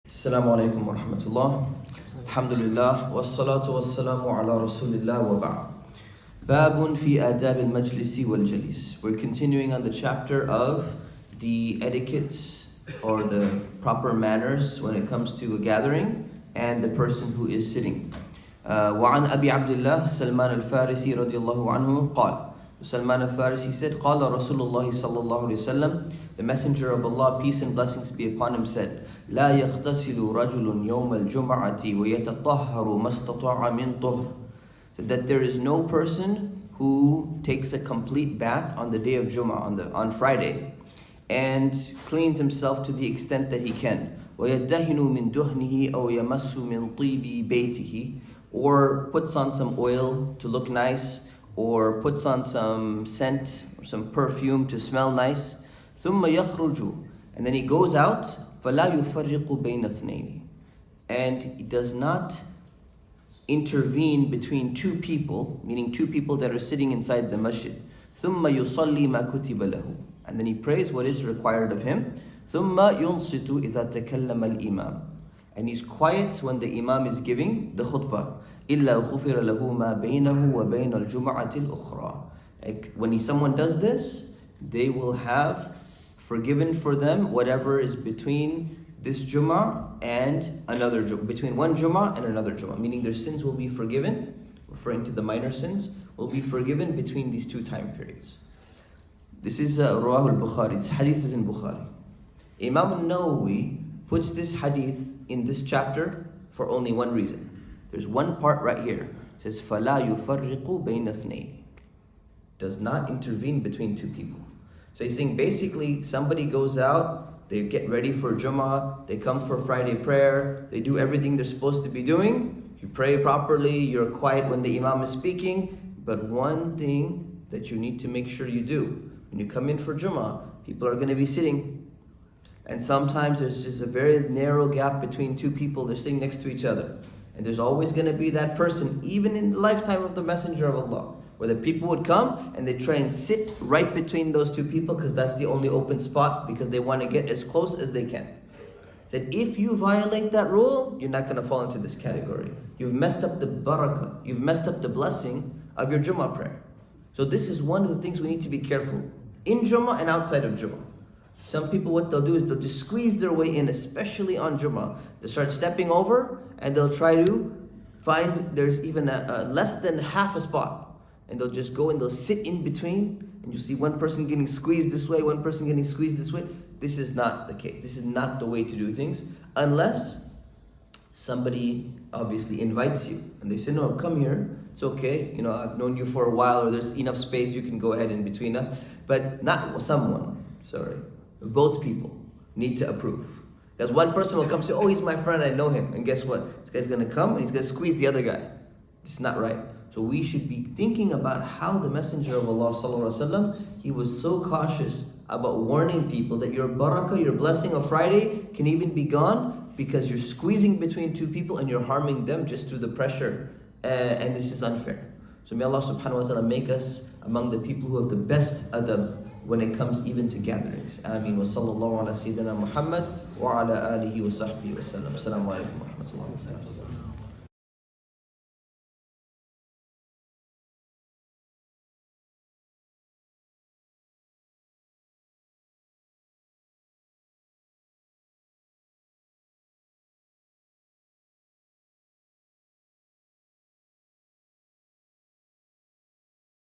Assalamu alaikum wa rahmatullah. Alhamdulillah. Wassalatu wassalamu ala rasulillah wa ba'd. Babun fi adab al-majlisi wal-jalis. We're continuing on the chapter of the etiquettes or the proper manners when it comes to a gathering and the person who is sitting. وعن أبي عبد الله سلمان الفارسي رضي الله عنه قال. Salman al-Farisi said, قال رسول الله صلى الله عليه وسلم, the Messenger of Allah, peace and blessings be upon him, said, لا يغتسل رجل يوم الجمعة ويتطهر ما استطاع من طهر. So that there is no person who takes a complete bath on the day of Jumu'ah, on Friday, and cleans himself to the extent that he can. ويدهن من دهنه أو يمس من طيب بيته, or puts on some oil to look nice, or puts on some scent or some perfume to smell nice. ثم يخرج, and then he goes out. فلا يفرق بين اثنين, and he does not intervene between two people, meaning two people that are sitting inside the masjid. ثم يصلي ما كتب له, and then he prays what is required of him. ثم ينصت إذا تكلم الإمام, and he's quiet when the imam is giving the khutbah. إلا غفر له ما بينه وبين الجمعة الأخرى. When someone does this, they will have forgiven for them whatever is between this Jumu'ah and another Jumu'ah, between one Jumu'ah and another Jumu'ah, meaning their sins will be forgiven, referring to the minor sins, will be forgiven between these two time periods. This is Rawah al-Bukhari. This hadith is in Bukhari. Imam al-Nawawi puts this hadith in this chapter for only one reason. There's one part right here. It says, فَلَا يُفَرِّقُ بَيْنَ اثْنَيْنِ, does not intervene between two people. So he's saying basically somebody goes out, they get ready for Jumu'ah, they come for Friday prayer, they do everything they're supposed to be doing, you pray properly, you're quiet when the imam is speaking, but one thing that you need to make sure you do, when you come in for Jumu'ah, people are going to be sitting, and sometimes there's just a very narrow gap between two people, they're sitting next to each other, and there's always going to be that person, even in the lifetime of the Messenger of Allah, where the people would come and they try and sit right between those two people because that's the only open spot, because they want to get as close as they can. That if you violate that rule, you're not going to fall into this category. You've messed up the barakah, you've messed up the blessing of your Jumu'ah prayer. So this is one of the things we need to be careful, in Jumu'ah and outside of Jumu'ah. Some people, what they'll do is they'll just squeeze their way in, especially on Jumu'ah. They'll start stepping over and they'll try to find there's even a less than half a spot. And they'll just go and they'll sit in between, and you see one person getting squeezed this way, one person getting squeezed this way. This is not the case. This is not the way to do things, unless somebody obviously invites you and they say, no, come here, it's okay, I've known you for a while, or there's enough space, you can go ahead in between us. But not someone, both people need to approve. Because one person will come and say, oh, he's my friend, I know him, and guess what? This guy's going to come and he's going to squeeze the other guy. It's not right. So we should be thinking about how the Messenger of Allah ﷺ, he was so cautious about warning people that your barakah, your blessing of Friday can even be gone because you're squeezing between two people and you're harming them just through the pressure, and this is unfair. So may Allah subhanahu wa ta'ala make us among the people who have the best adab when it comes even to gatherings. Ameen. Wa sallallahu ala sayyidina Muhammad wa ala alihi wa sahbihi wa sallam. Assalamu alaikum wa rahmatullahi wa barakatuh.